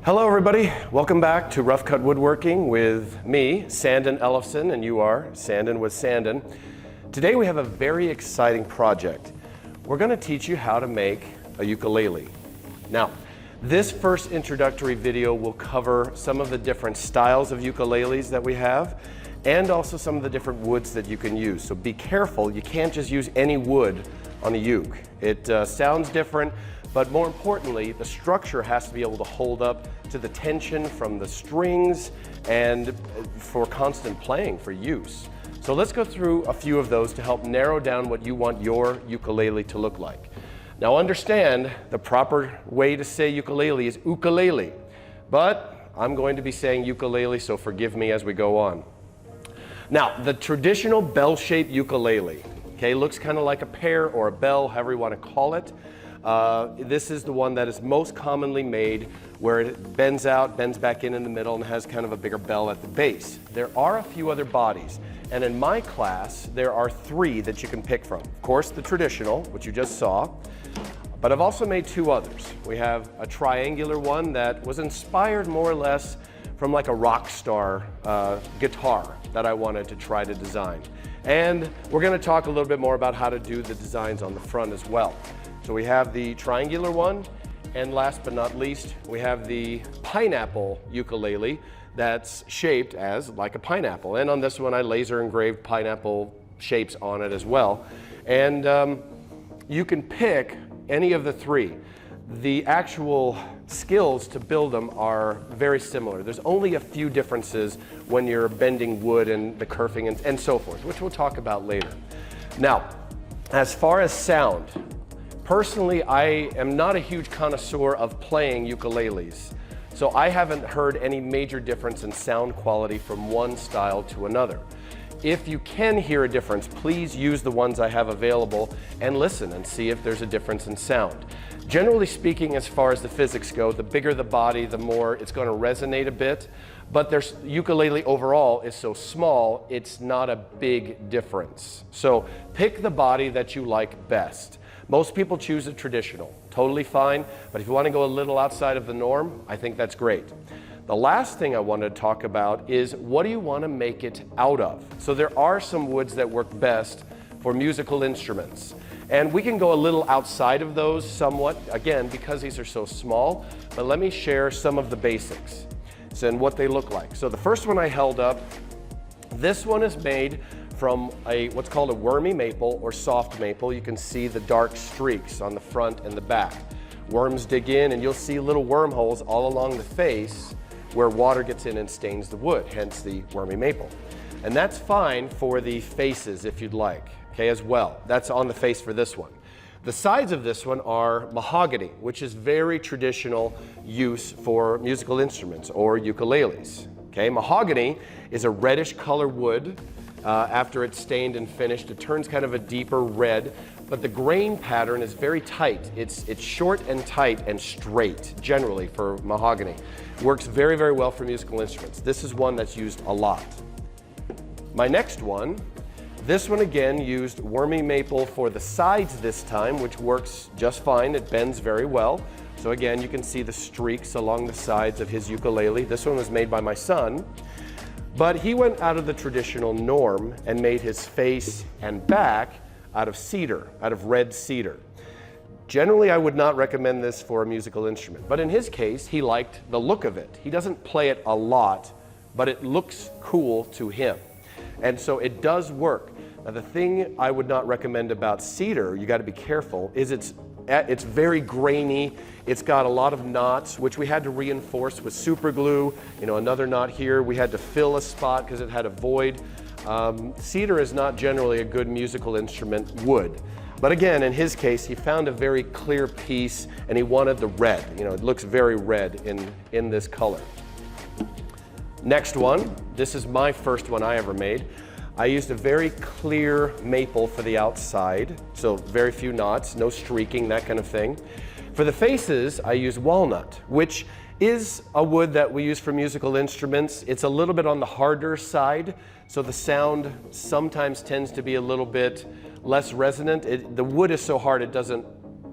Hello everybody, welcome back to Rough Cut Woodworking with me, Sandon Ellefson, and you are Sandon with Sandon. Today we have a very exciting project. We're going to teach you how to make a ukulele. Now, this first introductory video will cover some of the different styles of ukuleles that we have and also some of the different woods that you can use. So be careful, you can't just use any wood on a uke. It sounds different, but more importantly, the structure has to be able to hold up to the tension from the strings and for constant playing, for use. So let's go through a few of those to help narrow down what you want your ukulele to look like. Now understand, the proper way to say ukulele is ukulele, but I'm going to be saying ukulele, so forgive me as we go on. Now, the traditional bell-shaped ukulele, okay, looks kind of like a pear or a bell, however you want to call it. This is the one that is most commonly made where it bends out, bends back in the middle, and has kind of a bigger bell at the base. There are a few other bodies, and in my class there are three that you can pick from. Of course, the traditional, which you just saw, but I've also made two others. We have a triangular one that was inspired more or less from like a rock star guitar that I wanted to try to design. And we're going to talk a little bit more about how to do the designs on the front as well. So we have the triangular one, and last but not least, we have the pineapple ukulele that's shaped as like a pineapple. And on this one, I laser engraved pineapple shapes on it as well. And you can pick any of the three. The actual skills to build them are very similar. There's only a few differences when you're bending wood and the kerfing and so forth, which we'll talk about later. Now, as far as sound, personally, I am not a huge connoisseur of playing ukuleles, so I haven't heard any major difference in sound quality from one style to another. If you can hear a difference, please use the ones I have available and listen and see if there's a difference in sound. Generally speaking, as far as the physics go, the bigger the body, the more it's going to resonate a bit, but ukulele overall is so small, it's not a big difference. So pick the body that you like best. Most people choose a traditional, totally fine, but if you want to go a little outside of the norm, I think that's great. The last thing I wanted to talk about is what do you want to make it out of? So there are some woods that work best for musical instruments. And we can go a little outside of those somewhat, again, because these are so small, but let me share some of the basics and what they look like. So the first one I held up, this one is made from what's called a wormy maple or soft maple. You can see the dark streaks on the front and the back. Worms dig in and you'll see little wormholes all along the face where water gets in and stains the wood, hence the wormy maple. And that's fine for the faces if you'd like, okay, as well. That's on the face for this one. The sides of this one are mahogany, which is very traditional use for musical instruments or ukuleles. Okay, mahogany is a reddish color wood. After it's stained and finished, it turns kind of a deeper red, but the grain pattern is very tight. It's short and tight and straight, generally, for mahogany. Works very, very well for musical instruments. This is one that's used a lot. My next one, this one again used wormy maple for the sides this time, which works just fine. It bends very well. So again, you can see the streaks along the sides of his ukulele. This one was made by my son. But he went out of the traditional norm and made his face and back out of cedar, out of red cedar. Generally, I would not recommend this for a musical instrument, but in his case, he liked the look of it. He doesn't play it a lot, but it looks cool to him. And so it does work. Now, the thing I would not recommend about cedar, you got to be careful, is it's very grainy. It's got a lot of knots, which we had to reinforce with super glue. You know, another knot here. We had to fill a spot because it had a void. Cedar is not generally a good musical instrument wood. But again, in his case, he found a very clear piece and he wanted the red. You know, it looks very red in this color. Next one, this is my first one I ever made. I used a very clear maple for the outside, so very few knots, no streaking, that kind of thing. For the faces, I used walnut, which is a wood that we use for musical instruments. It's a little bit on the harder side, so the sound sometimes tends to be a little bit less resonant. The wood is so hard it doesn't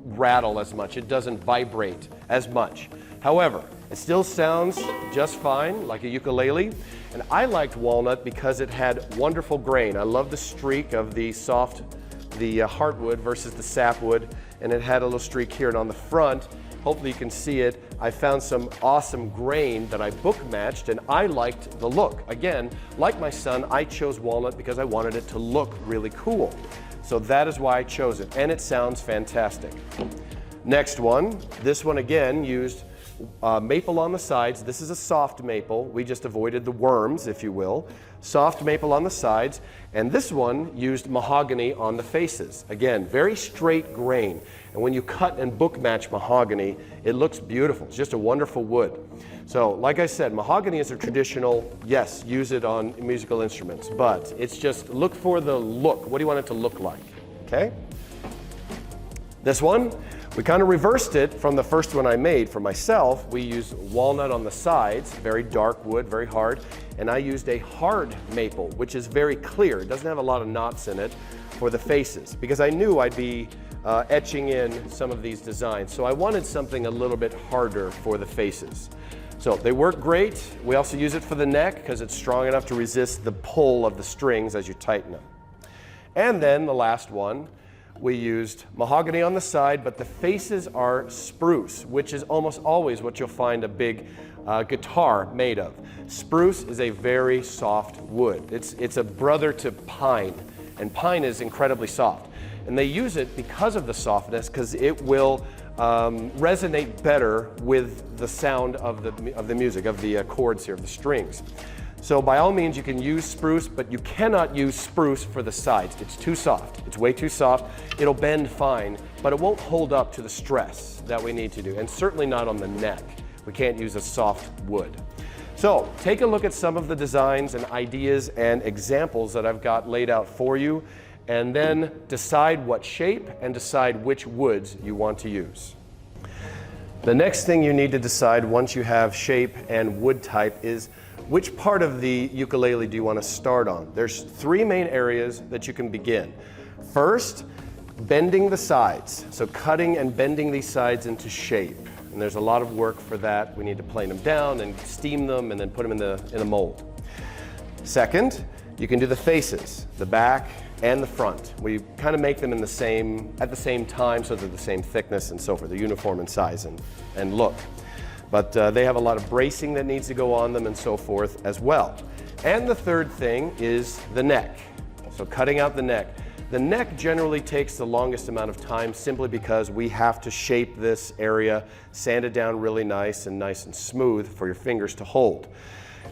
rattle as much, it doesn't vibrate as much. However, It still sounds just fine, like a ukulele. And I liked walnut because it had wonderful grain. I love the streak of the heartwood versus the sapwood, and it had a little streak here. And on the front, hopefully you can see it, I found some awesome grain that I book matched, and I liked the look. Again, like my son, I chose walnut because I wanted it to look really cool. So that is why I chose it, and it sounds fantastic. Next one, this one again used maple on the sides. This is a soft maple. We just avoided the worms, if you will. Soft maple on the sides. And this one used mahogany on the faces. Again, very straight grain. And when you cut and book match mahogany, it looks beautiful. It's just a wonderful wood. So, like I said, mahogany is a traditional, yes, use it on musical instruments, but it's just look for the look. What do you want it to look like? Okay? This one, we kind of reversed it from the first one I made for myself. We used walnut on the sides, very dark wood, very hard, and I used a hard maple, which is very clear. It doesn't have a lot of knots in it for the faces, because I knew I'd be etching in some of these designs. So I wanted something a little bit harder for the faces. So they work great. We also use it for the neck because it's strong enough to resist the pull of the strings as you tighten them. And then the last one, we used mahogany on the side, but the faces are spruce, which is almost always what you'll find a big guitar made of. Spruce is a very soft wood. It's a brother to pine, and pine is incredibly soft. And they use it because of the softness, because it will resonate better with the sound of the music, of the chords here, of the strings. So by all means, you can use spruce, but you cannot use spruce for the sides. It's too soft. It's way too soft. It'll bend fine, but it won't hold up to the stress that we need to do, and certainly not on the neck. We can't use a soft wood. So take a look at some of the designs and ideas and examples that I've got laid out for you, and then decide what shape and decide which woods you want to use. The next thing you need to decide once you have shape and wood type is which part of the ukulele do you want to start on? There's three main areas that you can begin. First, bending the sides. So cutting and bending these sides into shape. And there's a lot of work for that. We need to plane them down and steam them and then put them in a mold. Second, you can do the faces, the back and the front. We kind of make them at the same time, so they're the same thickness and so forth. They're uniform in size and look. But they have a lot of bracing that needs to go on them and so forth as well. And the third thing is the neck. So cutting out the neck. The neck generally takes the longest amount of time simply because we have to shape this area, sand it down really nice and smooth for your fingers to hold.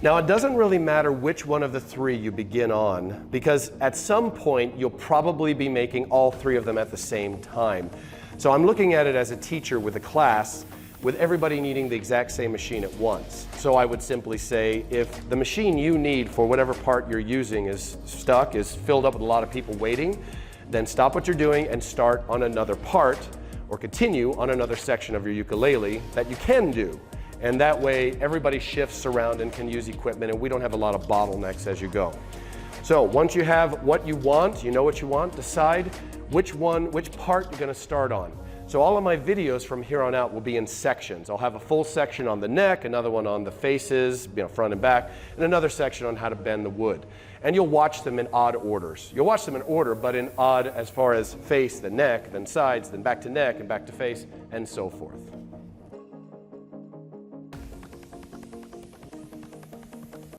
Now, it doesn't really matter which one of the three you begin on, because at some point you'll probably be making all three of them at the same time. So I'm looking at it as a teacher with a class, with everybody needing the exact same machine at once. So I would simply say, if the machine you need for whatever part you're using is filled up with a lot of people waiting, then stop what you're doing and start on another part, or continue on another section of your ukulele that you can do. And that way everybody shifts around and can use equipment, and we don't have a lot of bottlenecks as you go. So once you have what you want, you know what you want, decide which part you're going to start on. So all of my videos from here on out will be in sections. I'll have a full section on the neck, another one on the faces, front and back, and another section on how to bend the wood. And you'll watch them in odd orders. You'll watch them in order, but in odd as far as face, then neck, then sides, then back to neck, and back to face, and so forth.